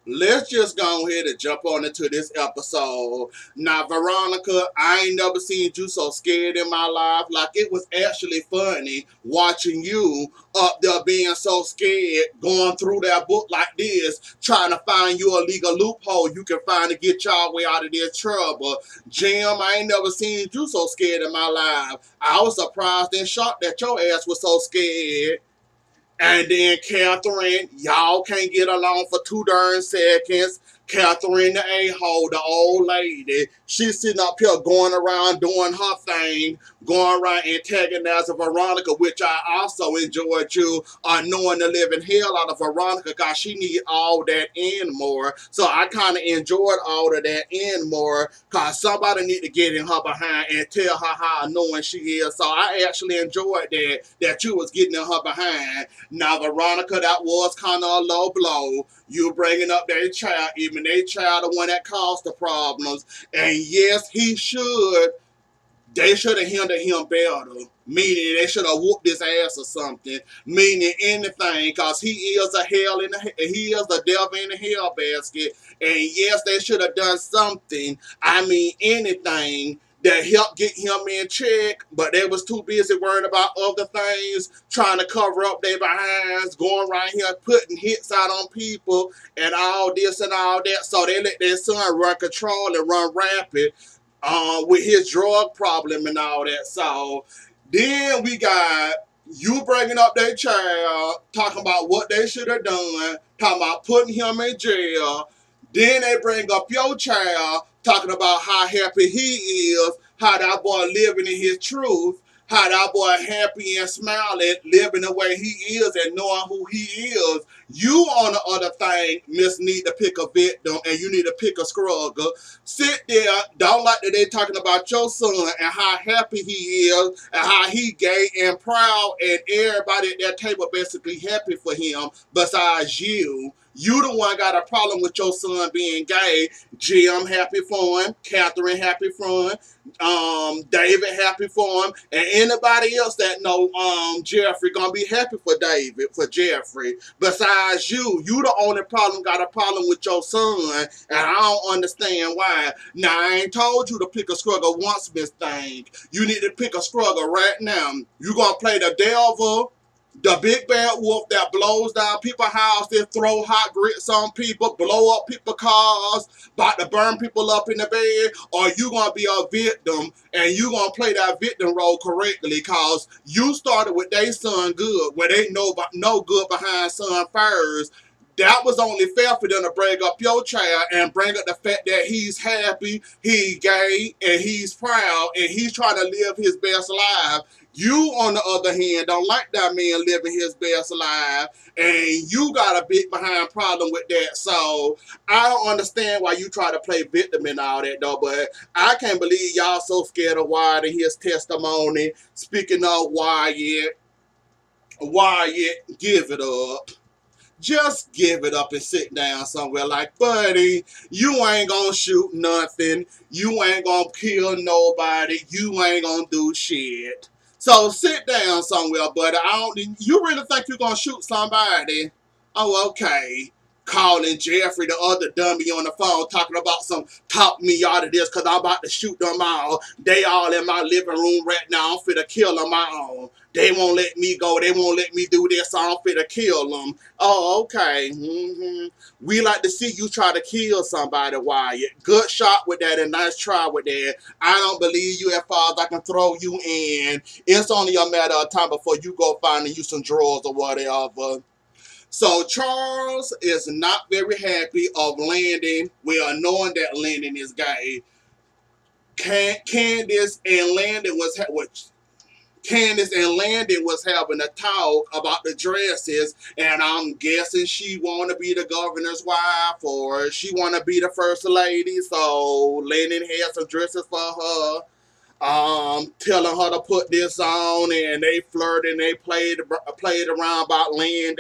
let's just go ahead and jump on into this episode. Now, Veronica, I ain't never seen you so scared in my life. Like, it was actually funny watching you up there being so scared, going through that book like this, trying to find you a legal loophole you can find to get y'all way out of this trouble. Jim, I ain't never seen you so scared in my life. I was surprised and shocked that your ass was so scared. And then Catherine, y'all can't get along for 2 darn seconds. Catherine the a-hole, the old lady, she's sitting up here going around doing her thing, going around antagonizing Veronica, which I also enjoyed you knowing the living hell out of Veronica because she need all that and more. So I kind of enjoyed all of that and more because somebody need to get in her behind and tell her how annoying she is. So I actually enjoyed that you was getting in her behind. Now, Veronica, that was kind of a low blow. You bringing up their child, even their child, the one that caused the problems. And yes, they should have handled him better. Meaning they should have whooped his ass or something. Meaning anything, because he is he is the devil in the hell basket. And yes, they should have done something. I mean anything that helped get him in check, but they was too busy worrying about other things, trying to cover up their behinds, going around here putting hits out on people and all this and all that. So they let their son run control and run rapid with his drug problem and all that. So then we got you bringing up their child, talking about what they should have done, talking about putting him in jail. Then they bring up your child, talking about how happy he is, how that boy living in his truth, how that boy happy and smiling, living the way he is and knowing who he is. You, on the other thing, Miss, need to pick a victim and you need to pick a struggle. Sit there, don't like that they talking about your son and how happy he is and how he gay and proud and everybody at that table basically happy for him besides you. You the one got a problem with your son being gay. Jim happy for him. Catherine happy for him. David happy for him. And anybody else that know Jeffrey gonna be happy for David, for Jeffrey. Besides you the only got a problem with your son, and I don't understand why. Now, I ain't told you to pick a struggle once, Miss Thing. You need to pick a struggle right now. You gonna play the devil, the big bad wolf that blows down people's houses, throw hot grits on people, blow up people's cars, about to burn people up in the bed, or you gonna be a victim and you gonna play that victim role correctly because you started with they son good, where they know no good behind son first. That was only fair for them to bring up your child and bring up the fact that he's happy, he's gay, and he's proud, and he's trying to live his best life. You, on the other hand, don't like that man living his best life, and you got a big behind problem with that. So I don't understand why you try to play victim and all that, though. But I can't believe y'all so scared of Wyatt and his testimony. Speaking of Wyatt, give it up. Just give it up and sit down somewhere like, buddy, you ain't gonna shoot nothing. You ain't gonna kill nobody. You ain't gonna do shit. So sit down somewhere, buddy. You really think you're gonna shoot somebody? Oh, okay. Calling Jeffrey, the other dummy on the phone, talking about talk me out of this because I'm about to shoot them all. They all in my living room right now. I'm finna kill them all. They won't let me go. They won't let me do this. So I'm finna kill them. Oh, okay. We like to see you try to kill somebody, Wyatt. Good shot with that and nice try with that. I don't believe you as far as I can throw you in. It's only a matter of time before you go finding you some drawers or whatever. So Charles is not very happy of Landon. We are knowing that Landon is gay. Candace and Landon was having a talk about the dresses, and I'm guessing she want to be the governor's wife or she want to be the first lady. So Landon had some dresses for her. Telling her to put this on, and they flirted and they played around about Landon,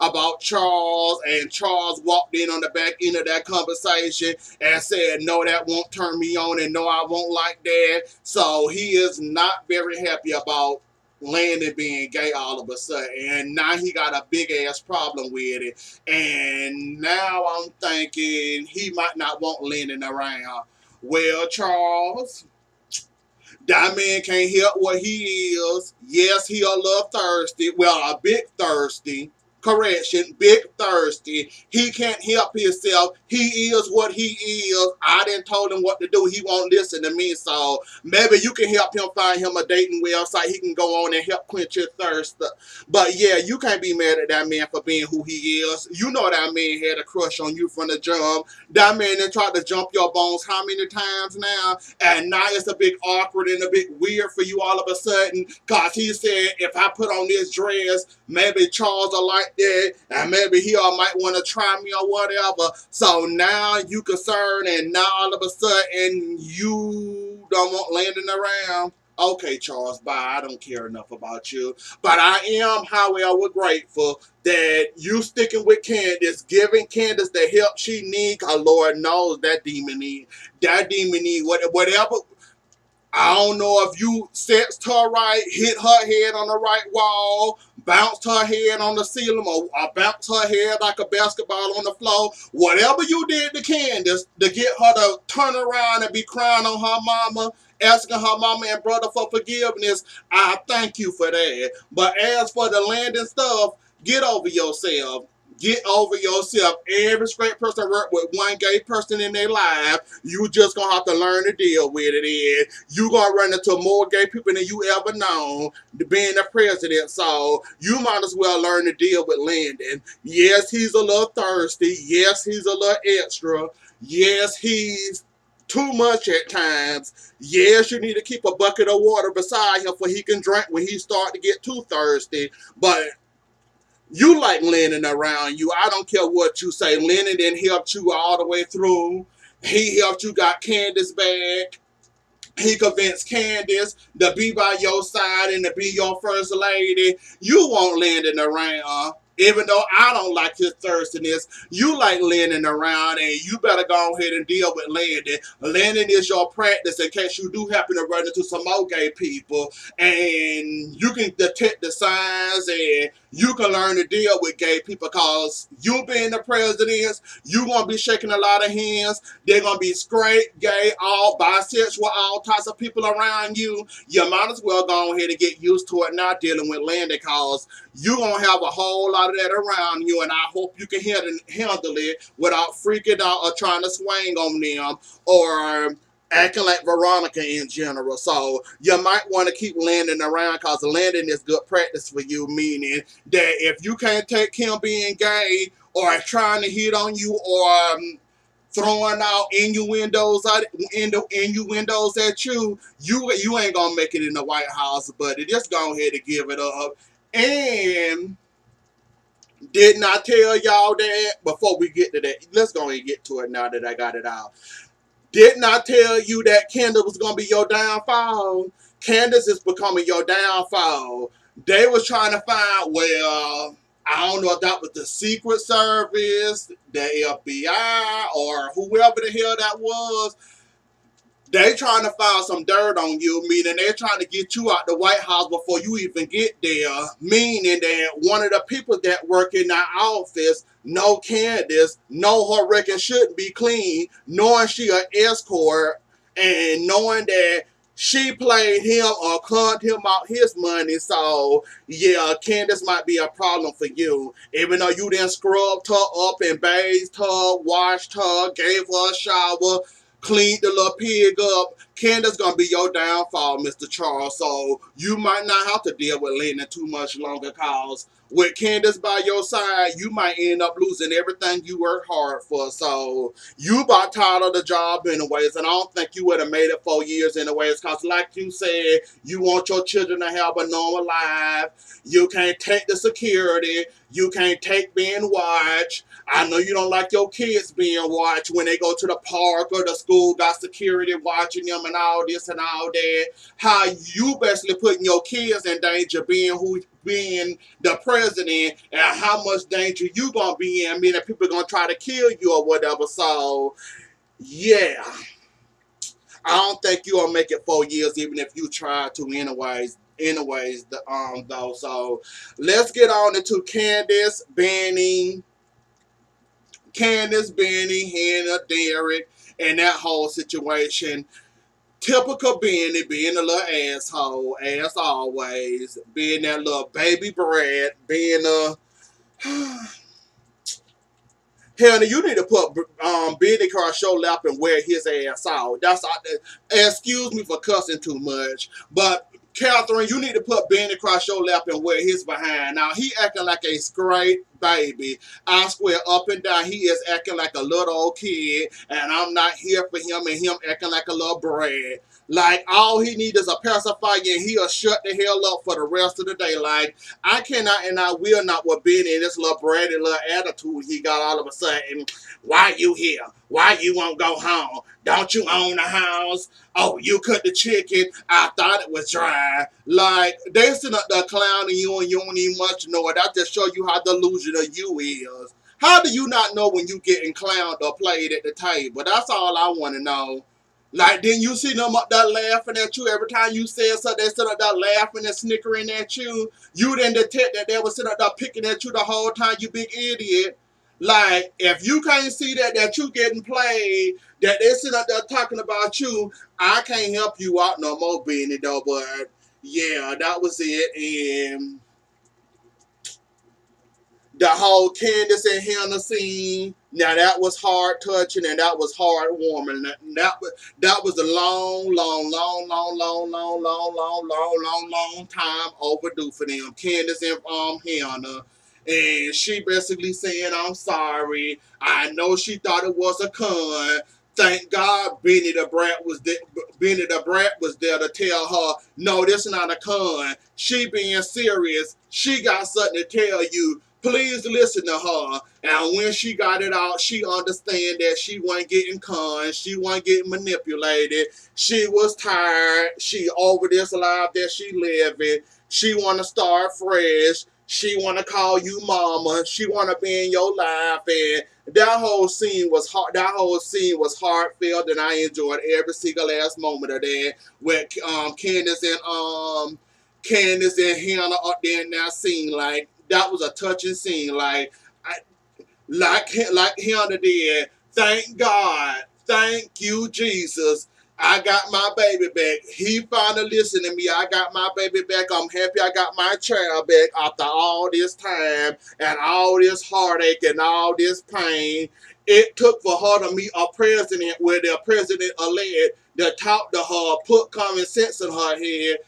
about Charles, and Charles walked in on the back end of that conversation and said, no, that won't turn me on, and no, I won't like that. So he is not very happy about Landon being gay all of a sudden, and now he got a big ass problem with it. And now I'm thinking he might not want Landon around. Well, Charles, that man can't help what he is. Yes, he a little thirsty. Well, a bit thirsty. Correction, big thirsty. He can't help himself. He is what he is. I done told him what to do. He won't listen to me. So maybe you can help him find him a dating website. He can go on and help quench his thirst. But yeah, you can't be mad at that man for being who he is. You know that man had a crush on you from the jump. That man then tried to jump your bones how many times now? And now it's a bit awkward and a bit weird for you all of a sudden, because he said, if I put on this dress, maybe Charles will like that, and maybe he might want to try me or whatever. So now you concerned, and now all of a sudden you don't want Landon around. Okay, Charles, bye. I don't care enough about you. But I am, however, grateful that you sticking with Candace, giving Candace the help she needs, because Lord knows that demon need whatever. I don't know if you sexed her right, hit her head on the right wall, bounced her head on the ceiling, or bounced her head like a basketball on the floor. Whatever you did to Candace to get her to turn around and be crying on her mama, asking her mama and brother for forgiveness, I thank you for that. But as for the Landon stuff, get over yourself. Get over yourself. Every straight person work with one gay person in their life. You just gonna have to learn to deal with it. And you gonna run into more gay people than you ever known being the president. So you might as well learn to deal with Landon. Yes, he's a little thirsty. Yes, he's a little extra. Yes, he's too much at times. Yes, you need to keep a bucket of water beside him so he can drink when he start to get too thirsty. But you like Lennon around you. I don't care what you say. Lennon didn't help you all the way through. He helped you got Candace back. He convinced Candace to be by your side and to be your first lady. You want Landon around. Even though I don't like his thirstiness, you like Landon around, and you better go ahead and deal with Landon. Landon is your practice in case you do happen to run into some more gay people, and you can detect the signs, and you can learn to deal with gay people, because you being the president, you going to be shaking a lot of hands. They're going to be straight, gay, all bisexual, all types of people around you. You might as well go ahead and get used to it now dealing with Landon, because you're going to have a whole lot of that around you, and I hope you can handle it without freaking out or trying to swing on them or acting like Veronica in general. So you might want to keep Landon around, because Landon is good practice for you, meaning that if you can't take him being gay or trying to hit on you or throwing out innuendos at you, you ain't gonna make it in the White House, buddy. Just go ahead and give it up. And didn't I tell y'all that? Before we get to that, let's go and get to it now that I got it out. Didn't I tell you that Candace was going to be your downfall? Candace is becoming your downfall. They was trying to find, well, I don't know if that was the Secret Service, the FBI, or whoever the hell that was. They trying to find some dirt on you, meaning they're trying to get you out the White House before you even get there, meaning that one of the people that work in that office know Candace, know her record shouldn't be clean, knowing she an escort, and knowing that she played him or conned him out his money. So, yeah, Candace might be a problem for you. Even though you then scrubbed her up and bathed her, washed her, gave her a shower, cleaned the little pig up, Candace gonna be your downfall, Mr. Charles. So you might not have to deal with Landon too much longer, cause with Candace by your side, you might end up losing everything you worked hard for. So you about tired of the job anyways, and I don't think you would have made it 4 years anyways, cause like you said, you want your children to have a normal life. You can't take the security. You can't take being watched. I know you don't like your kids being watched when they go to the park or the school, got security watching them and all this and all that. How you basically putting your kids in danger being the president, and how much danger you gonna be in, meaning people gonna try to kill you or whatever. So, yeah. I don't think you'll make it 4 years even if you try to anyways. anyways, though. So let's get on into Candace, Benny, Hannah, Derek, and that whole situation. Typical Benny being a little asshole, as always, being that little baby brat, being a Hannah, you need to put Benny across your lap and wear his ass out. Excuse me for cussing too much, but Catherine, you need to put Benny across your lap and wear his behind. Now, he acting like a straight baby. I swear up and down, he is acting like a little old kid, and I'm not here for him and him acting like a little brat. Like, all he needs is a pacifier and he'll shut the hell up for the rest of the day. Like, I cannot and I will not with Benny and this little bratty little attitude he got all of a sudden. Why you here? Why you won't go home? Don't you own a house? Oh, you cooked the chicken? I thought it was dry. Like, they sitting up there clowning you and you don't even much know it. That just show you how delusional you is. How do you not know when you getting clowned or played at the table? That's all I want to know. Like, didn't you see them up there laughing at you every time you said something? They stood up there laughing and snickering at you. You didn't detect that they were sitting up there picking at you the whole time, you big idiot. Like, if you can't see that you getting played, that they sit up there talking about you, I can't help you out no more, Benny, though. But, yeah, that was it. And the whole Candace and Hannah scene, now that was heart touching and that was heartwarming. That was a long time overdue for them. Candace and Hannah. And she basically saying, I'm sorry. I know she thought it was a con. Thank God Benny the Brat was there. Benny the Brat was there to tell her, no, this is not a con. She being serious. She got something to tell you. Please listen to her. And when she got it out, she understand that she wasn't getting conned. She wasn't getting manipulated. She was tired. She over this life that she living. She want to start fresh. She want to call you mama. She want to be in your life. And that whole scene was hard. That whole scene was heartfelt, and I enjoyed every single last moment of that. With Candace and Hannah up there in that scene, like that was a touching scene. Like Hannah did. Thank God. Thank you, Jesus. I got my baby back. He finally listened to me. I got my baby back. I'm happy I got my child back after all this time and all this heartache and all this pain. It took for her to meet a president with a president-elect that talked to her, put common sense in her head,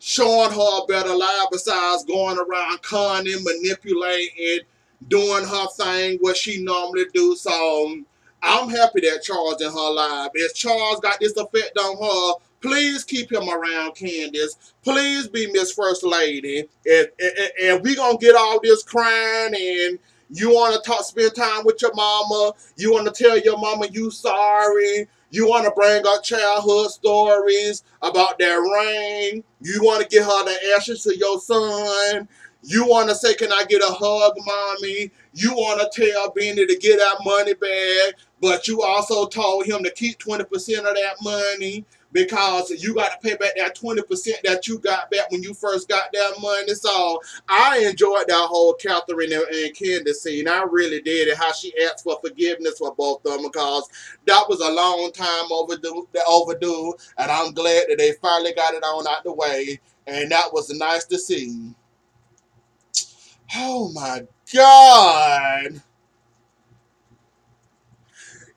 showing her a better life besides going around conning, manipulating, doing her thing, what she normally do. So I'm happy that Charles in her life. If Charles got this effect on her, please keep him around Candace. Please be Miss First Lady. If we gonna get all this crying and you want to spend time with your mama, you want to tell your mama you sorry, you want to bring up childhood stories about that rain, you want to get her the ashes to your son, you want to say, can I get a hug, mommy? You want to tell Benny to get that money back, but you also told him to keep 20% of that money because you got to pay back that 20% that you got back when you first got that money. So I enjoyed that whole Catherine and Candace scene. I really did. And how she asked for forgiveness for both of them because that was a long time overdue. And I'm glad that they finally got it on out the way. And that was nice to see. Oh my God.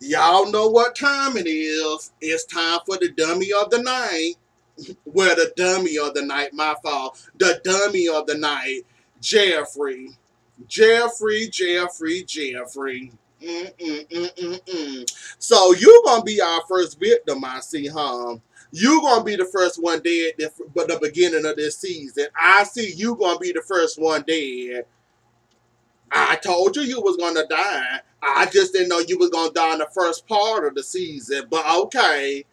Y'all know what time it is. It's time for the dummy of the night. Well, the dummy of the night, my fault. The dummy of the night, Jeffrey. Jeffrey. So you gonna be our first victim, I see, huh? You gonna be the first one dead but the beginning of this season. I see you gonna be the first one dead. I told you was gonna die. I just didn't know you was gonna die in the first part of the season. But okay.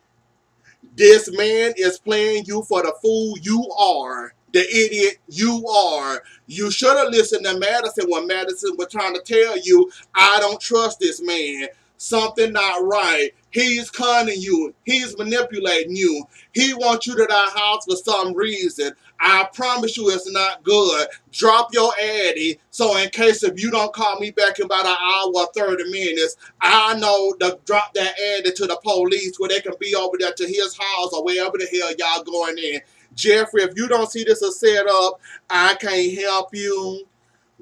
This man is playing you for the fool you are. The idiot you are. You should have listened to Madison when Madison was trying to tell you, I don't trust this man. Something not right. He's conning you. He's manipulating you. He wants you to that house for some reason. I promise you it's not good. Drop your addy, so in case if you don't call me back in about an hour or 30 minutes, I know to drop that addy to the police where they can be over there to his house or wherever the hell y'all going in. Jeffrey, if you don't see this as set up, I can't help you.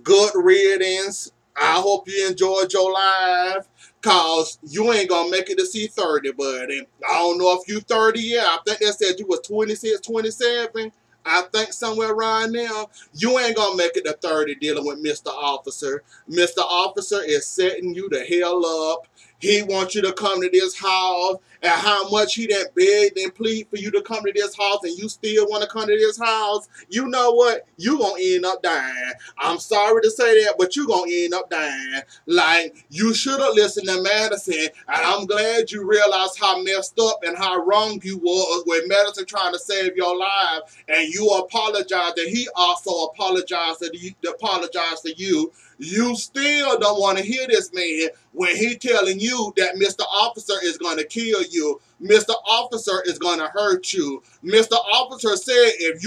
Good riddance. I hope you enjoyed your life, cause you ain't gonna make it to see 30, buddy. I don't know if you 30 yet. I think they said you was 26, 27. I think somewhere around now. You ain't gonna make it to 30 dealing with Mr. Officer. Mr. Officer is setting you the hell up. He wants you to come to this house, and how much he done begged and plead for you to come to this house, and you still want to come to this house. You know what? You gonna end up dying. I'm sorry to say that, but you gonna end up dying. Like, you should have listened to Madison, and I'm glad you realized how messed up and how wrong you was with Madison trying to save your life, and you apologized, and he also apologized to you. You still don't want to hear this man when he telling you that Mr. Officer is going to kill you. Mr. Officer is going to hurt you. Mr. Officer said if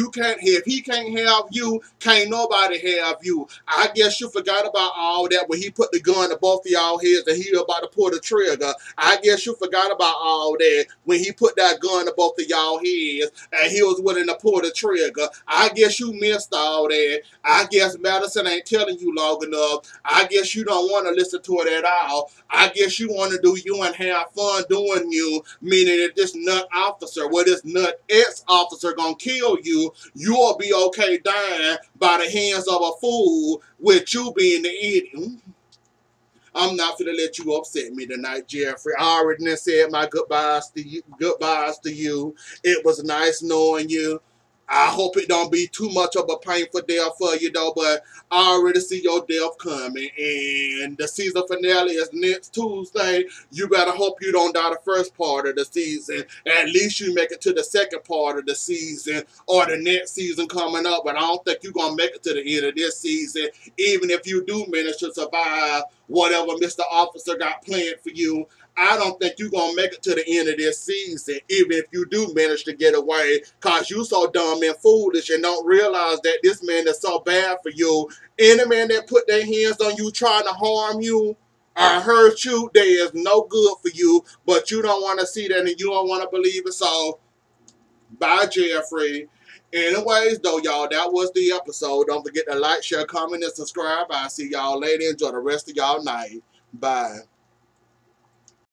he can't have you, can't nobody have you. I guess you forgot about all that when he put the gun to both of y'all heads and he was about to pull the trigger. I guess you forgot about all that when he put that gun to both of y'all heads and he was willing to pull the trigger. I guess you missed all that. I guess Madison ain't telling you long enough. I guess you don't want to listen to it at all. I guess you want to do you and have fun doing you, meaning that this nut officer, this nut ex-officer gonna kill you, you'll be okay dying by the hands of a fool with you being the idiot. I'm not gonna let you upset me tonight, Jeffrey. I already said my goodbyes to you. It was nice knowing you. I hope it don't be too much of a painful death for you, though, but I already see your death coming. And the season finale is next Tuesday. You better hope you don't die the first part of the season. At least you make it to the second part of the season or the next season coming up. But I don't think you're going to make it to the end of this season, even if you do manage to survive whatever Mr. Officer got planned for you. I don't think you're going to make it to the end of this season, even if you do manage to get away, because you so dumb and foolish and don't realize that this man is so bad for you. Any man that put their hands on you trying to harm you or hurt you, they is no good for you, but you don't want to see that and you don't want to believe it, so bye, Jeffrey. Anyways, though, y'all, that was the episode. Don't forget to like, share, comment, and subscribe. I'll see y'all later. Enjoy the rest of y'all night. Bye.